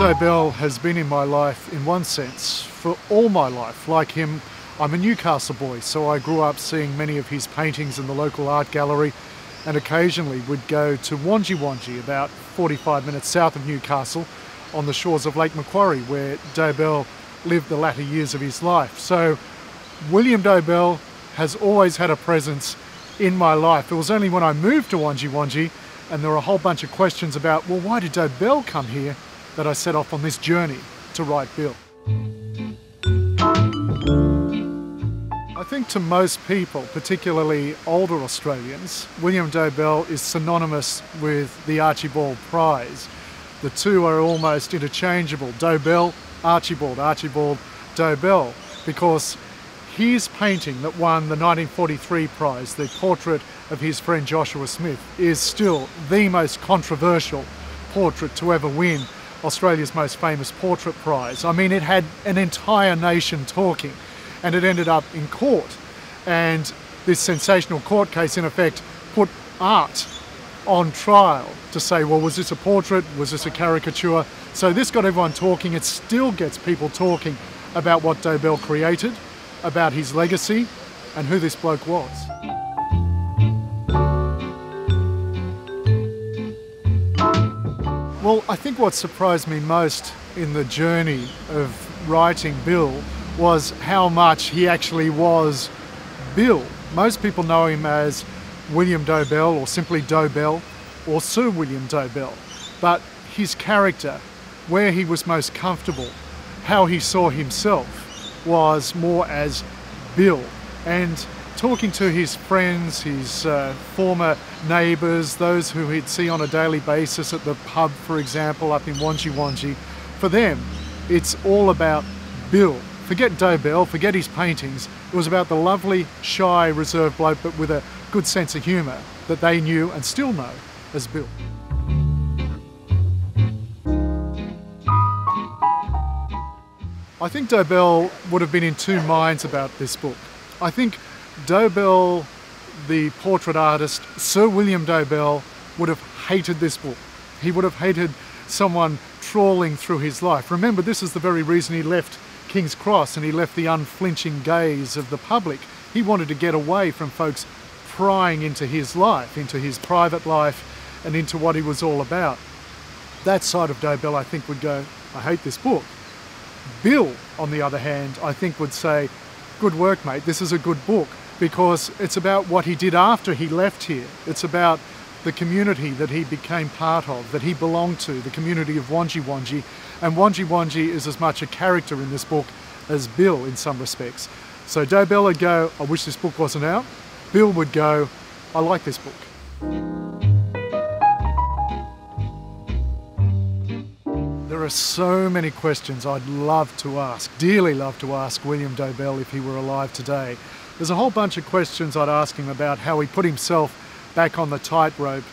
Dobell has been in my life, in one sense, for all my life. Like him, I'm a Newcastle boy, so I grew up seeing many of his paintings in the local art gallery, and occasionally would go to Wangi Wangi, about 45 minutes south of Newcastle, on the shores of Lake Macquarie, where Dobell lived the latter years of his life. So William Dobell has always had a presence in my life. It was only when I moved to Wangi Wangi, and there were a whole bunch of questions about, well, why did Dobell come here, that I set off on this journey to write Bill. I think to most people, particularly older Australians, William Dobell is synonymous with the Archibald Prize. The two are almost interchangeable. Dobell, Archibald, Archibald, Dobell, because his painting that won the 1943 prize, the portrait of his friend Joshua Smith, is still the most controversial portrait to ever win Australia's most famous portrait prize. I mean, it had an entire nation talking, and it ended up in court. And this sensational court case, in effect, put art on trial to say, well, was this a portrait? Was this a caricature? So this got everyone talking. It still gets people talking about what Dobell created, about his legacy, and who this bloke was. Well, I think what surprised me most in the journey of writing Bill was how much he actually was Bill. Most people know him as William Dobell, or simply Dobell, or Sir William Dobell. But his character, where he was most comfortable, how he saw himself, was more as Bill. And talking to his friends, his former neighbours, those who he'd see on a daily basis at the pub, for example, up in Wangi Wangi, for them, it's all about Bill. Forget Dobell, forget his paintings. It was about the lovely, shy, reserved bloke, but with a good sense of humour that they knew and still know as Bill. I think Dobell would have been in two minds about this book. I think Dobell, the portrait artist, Sir William Dobell, would have hated this book. He would have hated someone trawling through his life. Remember, this is the very reason he left King's Cross and he left the unflinching gaze of the public. He wanted to get away from folks prying into his life, into his private life, and into what he was all about. That side of Dobell, I think, would go, I hate this book. Bill, on the other hand, I think would say, good work, mate, this is a good book, because it's about what he did after he left here. It's about the community that he became part of, that he belonged to, the community of Wangi Wangi. And Wangi Wangi is as much a character in this book as Bill in some respects. So Dobell would go, I wish this book wasn't out. Bill would go, I like this book. There are so many questions I'd love to ask, dearly love to ask William Dobell if he were alive today. There's a whole bunch of questions I'd ask him about how he put himself back on the tightrope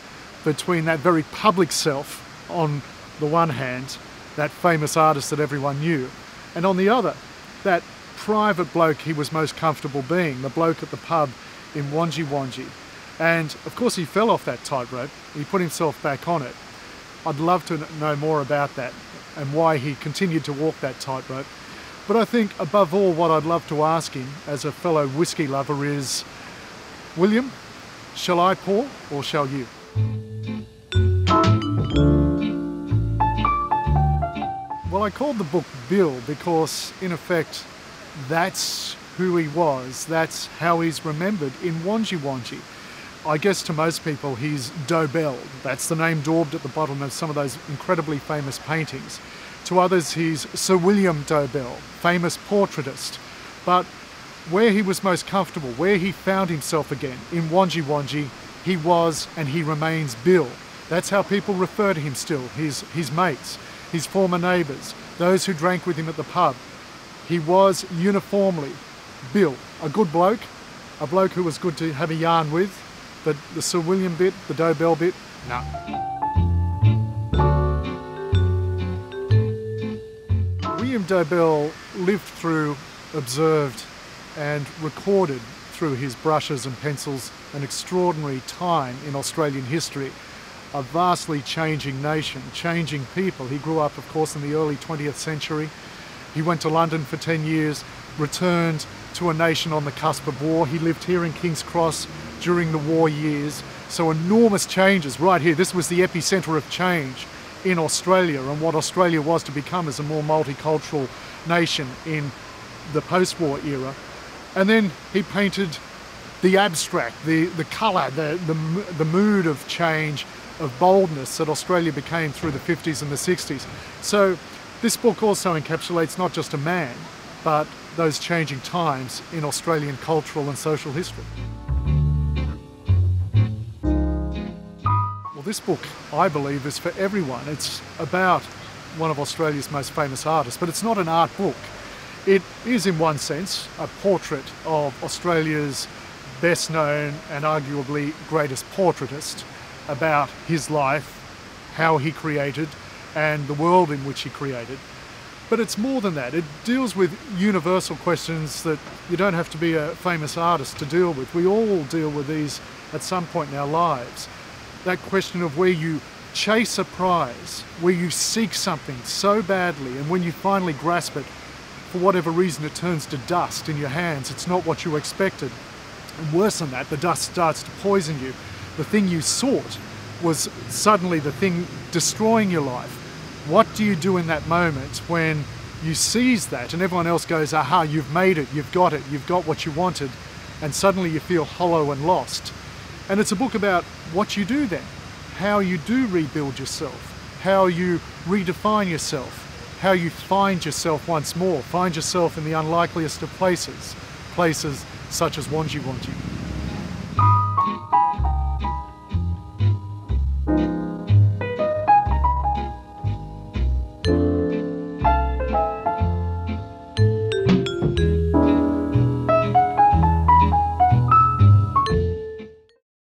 between that very public self on the one hand, that famous artist that everyone knew, and on the other, that private bloke he was most comfortable being, the bloke at the pub in Wangi Wangi. And of course he fell off that tightrope, he put himself back on it. I'd love to know more about that and why he continued to walk that tightrope. But I think above all what I'd love to ask him as a fellow whiskey lover is, William, shall I pour or shall you? Well, I called the book Bill because in effect that's who he was, that's how he's remembered in Wangi Wangi. I guess to most people he's Dobell. That's the name daubed at the bottom of some of those incredibly famous paintings. To others he's Sir William Dobell, famous portraitist. But where he was most comfortable, where he found himself again, in Wangi Wangi, he was and he remains Bill. That's how people refer to him still, his mates, his former neighbours, those who drank with him at the pub. He was uniformly Bill, a good bloke, a bloke who was good to have a yarn with. But the Sir William bit, the Dobell bit, no. William Dobell lived through, observed and recorded through his brushes and pencils an extraordinary time in Australian history. a vastly changing nation, changing people. He grew up, of course, in the early 20th century. He went to London for 10 years, returned to a nation on the cusp of war. He lived here in King's Cross during the war years. So enormous changes right here. This was the epicenter of change in Australia and what Australia was to become as a more multicultural nation in the post-war era. And then he painted the abstract, the colour, the mood of change, of boldness that Australia became through the 50s and the 60s. So this book also encapsulates not just a man, but those changing times in Australian cultural and social history. Well, this book, I believe, is for everyone. It's about one of Australia's most famous artists, but it's not an art book. It is, in one sense, a portrait of Australia's best known and arguably greatest portraitist, about his life, how he created, and the world in which he created. But it's more than that. It deals with universal questions that you don't have to be a famous artist to deal with. We all deal with these at some point in our lives. That question of where you chase a prize, where you seek something so badly, and when you finally grasp it, for whatever reason it turns to dust in your hands. It's not what you expected. And worse than that, the dust starts to poison you. The thing you sought was suddenly the thing destroying your life. What do you do in that moment when you seize that and everyone else goes, aha, you've made it, you've got what you wanted, and suddenly you feel hollow and lost? And it's a book about what you do then, how you do rebuild yourself, how you redefine yourself, how you find yourself once more, find yourself in the unlikeliest of places, places such as Wangi Wangi.